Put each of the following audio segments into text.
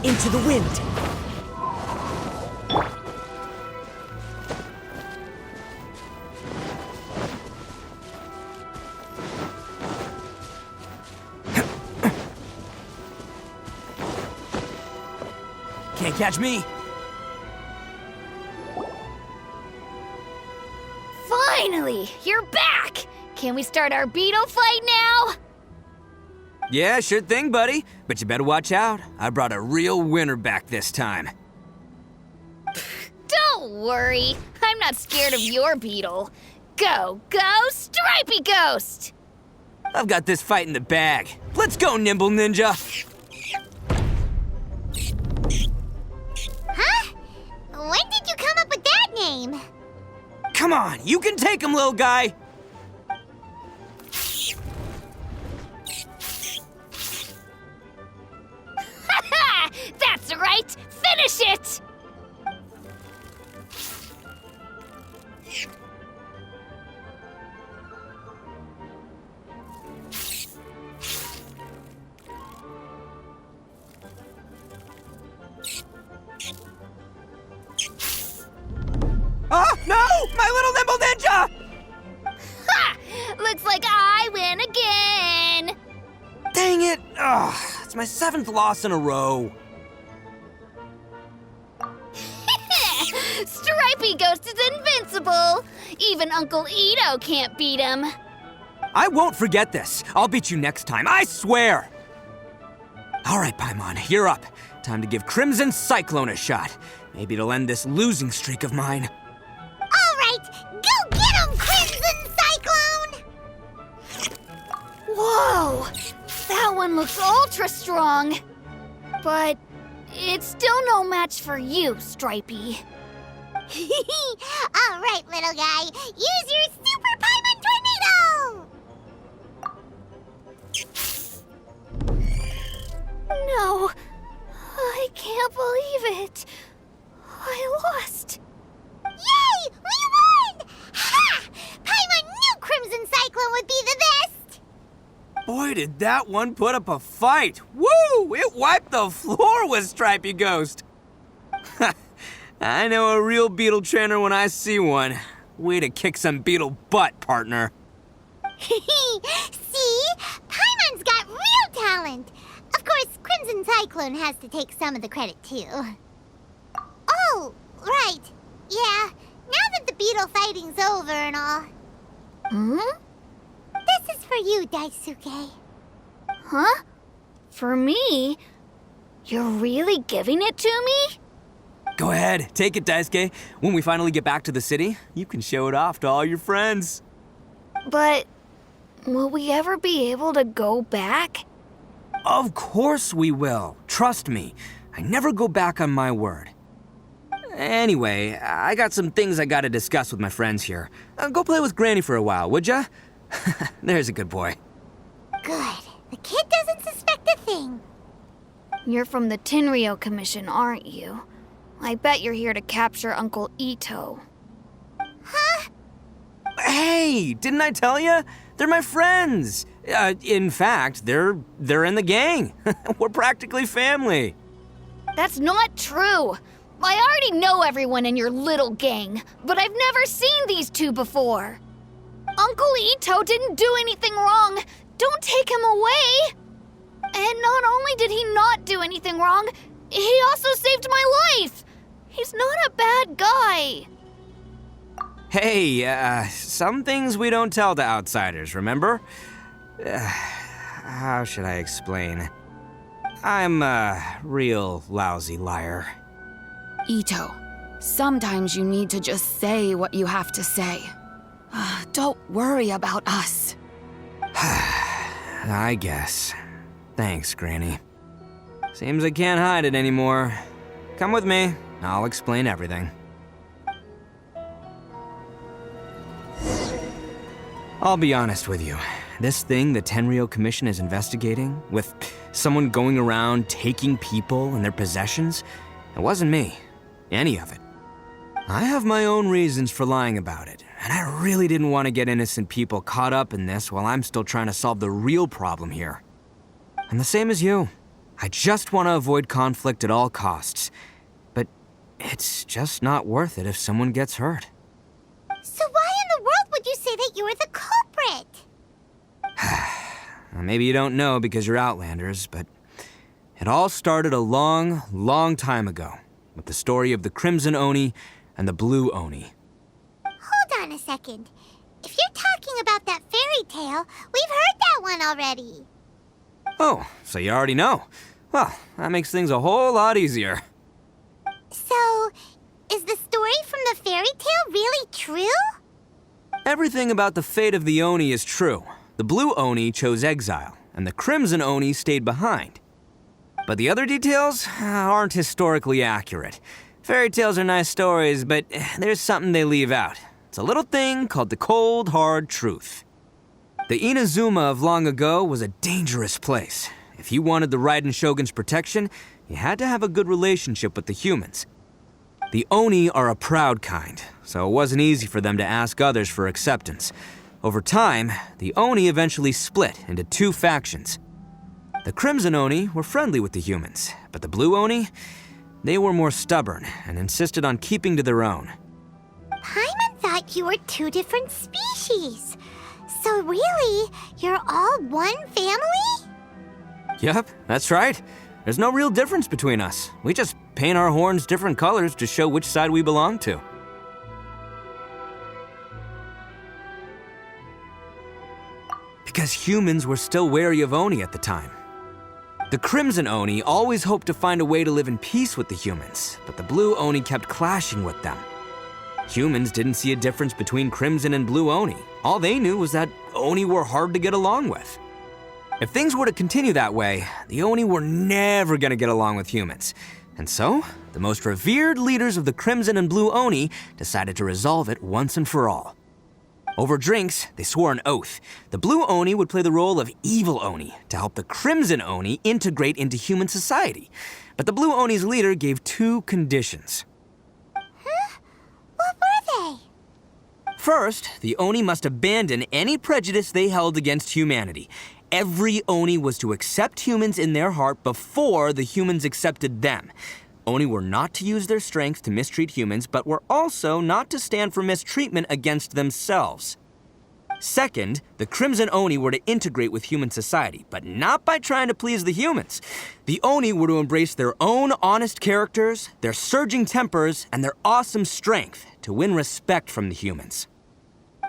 into the wind. Can't catch me. Finally, you're back! Can we start our beetle fight now? Yeah, sure thing, buddy. But you better watch out. I brought a real winner back this time. Don't worry, I'm not scared of your beetle. Go, Stripey Ghost! I've got this fight in the bag. Let's go, Nimble Ninja. Huh? When did you come up with that name? Come on, you can take him, little guy. That's right! Finish it! Oh, no! My little Nimble Ninja! Ha! Looks like I win again! Dang it! Ugh, it's my 7th loss in a row. Stripey Ghost is invincible! Even Uncle Ito can't beat him. I won't forget this. I'll beat you next time, I swear! All right, Paimon, you're up. Time to give Crimson Cyclone a shot. Maybe it'll end this losing streak of mine. All right, go get him, Crimson Cyclone! Whoa! That one looks ultra strong. But it's still no match for you, Stripey. All right, little guy, use your Super Paimon Tornado! No, I can't believe it. I lost. Yay! We won! Ha! Paimon knew Crimson Cyclone would be the best! Boy, did that one put up a fight. Woo! It wiped the floor with Stripey Ghost. I know a real beetle trainer when I see one. Way to kick some beetle butt, partner. See? Paimon's got real talent! Of course, Crimson Cyclone has to take some of the credit, too. Oh, right. Yeah, now that the beetle fighting's over and all. This is for you, Daisuke. Huh? For me? You're really giving it to me? Go ahead, take it, Daisuke. When we finally get back to the city, you can show it off to all your friends. But will we ever be able to go back? Of course we will. Trust me. I never go back on my word. Anyway, I got some things I gotta discuss with my friends here. Go play with Granny for a while, would ya? There's a good boy. Good. The kid doesn't suspect a thing. You're from the Tenryou Commission, aren't you? I bet you're here to capture Uncle Ito. Huh? Hey, didn't I tell ya? They're my friends. In fact, they're in the gang. We're practically family. That's not true. I already know everyone in your little gang, but I've never seen these two before. Uncle Ito didn't do anything wrong. Don't take him away. And not only did he not do anything wrong, he also saved my life. He's not a bad guy. Hey, some things we don't tell to outsiders, remember? How should I explain? I'm a real lousy liar. Ito, sometimes you need to just say what you have to say. Don't worry about us. I guess. Thanks, Granny. Seems I can't hide it anymore. Come with me. I'll explain everything. I'll be honest with you. This thing the Tenryou Commission is investigating, with someone going around taking people and their possessions, it wasn't me. Any of it. I have my own reasons for lying about it, and I really didn't want to get innocent people caught up in this while I'm still trying to solve the real problem here. And the same as you. I just want to avoid conflict at all costs. But it's just not worth it if someone gets hurt. So why in the world would you say that you're the culprit? Well, maybe you don't know because you're Outlanders, but it all started a long, long time ago with the story of the Crimson Oni and the Blue Oni. Hold on a second. If you're talking about that fairy tale, we've heard that one already. Oh, so you already know. Well, that makes things a whole lot easier. So, is the story from the fairy tale really true? Everything about the fate of the Oni is true. The Blue Oni chose exile, and the Crimson Oni stayed behind. But the other details aren't historically accurate. Fairy tales are nice stories, but there's something they leave out. It's a little thing called the cold, hard truth. The Inazuma of long ago was a dangerous place. If you wanted the Raiden Shogun's protection, you had to have a good relationship with the humans. The Oni are a proud kind, so it wasn't easy for them to ask others for acceptance. Over time, the Oni eventually split into two factions. The Crimson Oni were friendly with the humans, but the Blue Oni, they were more stubborn and insisted on keeping to their own. Paimon thought you were two different species. So really, you're all one family? Yep, that's right. There's no real difference between us. We just paint our horns different colors to show which side we belong to. Because humans were still wary of Oni at the time. The Crimson Oni always hoped to find a way to live in peace with the humans, but the Blue Oni kept clashing with them. Humans didn't see a difference between Crimson and Blue Oni. All they knew was that Oni were hard to get along with. If things were to continue that way, the Oni were never gonna get along with humans. And so, the most revered leaders of the Crimson and Blue Oni decided to resolve it once and for all. Over drinks, they swore an oath. The Blue Oni would play the role of evil Oni to help the Crimson Oni integrate into human society. But the Blue Oni's leader gave two conditions. What were they? First, the Oni must abandon any prejudice they held against humanity. Every Oni was to accept humans in their heart before the humans accepted them. Oni were not to use their strength to mistreat humans, but were also not to stand for mistreatment against themselves. Second, the Crimson Oni were to integrate with human society, but not by trying to please the humans. The Oni were to embrace their own honest characters, their surging tempers, and their awesome strength to win respect from the humans.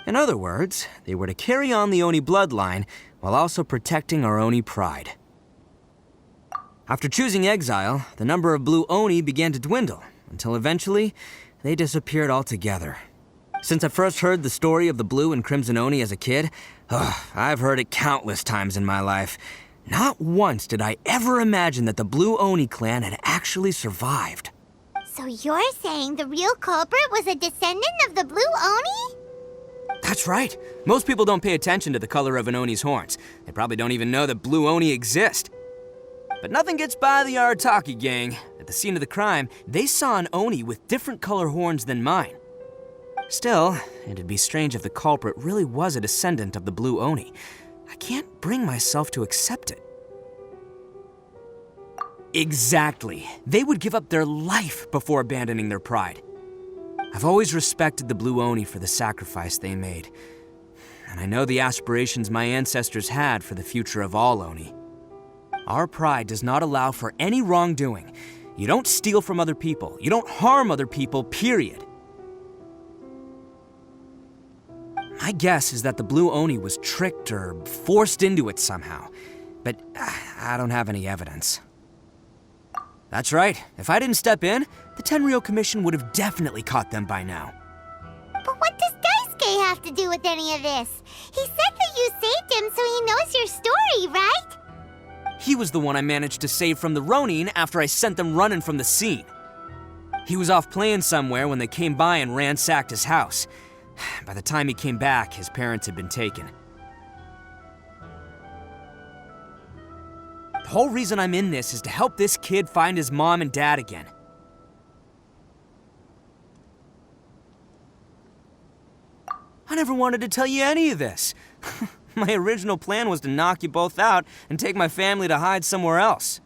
In other words, they were to carry on the Oni bloodline while also protecting our Oni pride. After choosing exile, the number of Blue Oni began to dwindle, until eventually, they disappeared altogether. Since I first heard the story of the Blue and Crimson Oni as a kid, I've heard it countless times in my life. Not once did I ever imagine that the Blue Oni clan had actually survived. So you're saying the real culprit was a descendant of the Blue Oni? That's right. Most people don't pay attention to the color of an Oni's horns. They probably don't even know that Blue Oni exist. But nothing gets by the Arataki gang. At the scene of the crime, they saw an Oni with different color horns than mine. Still, it'd be strange if the culprit really was a descendant of the Blue Oni. I can't bring myself to accept it. Exactly. They would give up their life before abandoning their pride. I've always respected the Blue Oni for the sacrifice they made. And I know the aspirations my ancestors had for the future of all Oni. Our pride does not allow for any wrongdoing. You don't steal from other people. You don't harm other people, period. My guess is that the Blue Oni was tricked or forced into it somehow. But I don't have any evidence. That's right. If I didn't step in, the Tenryou Commission would have definitely caught them by now. But what does Daisuke have to do with any of this? He said that you saved him so he knows your story, right? He was the one I managed to save from the Ronin after I sent them running from the scene. He was off playing somewhere when they came by and ransacked his house. By the time he came back, his parents had been taken. The whole reason I'm in this is to help this kid find his mom and dad again. I never wanted to tell you any of this. My original plan was to knock you both out and take my family to hide somewhere else.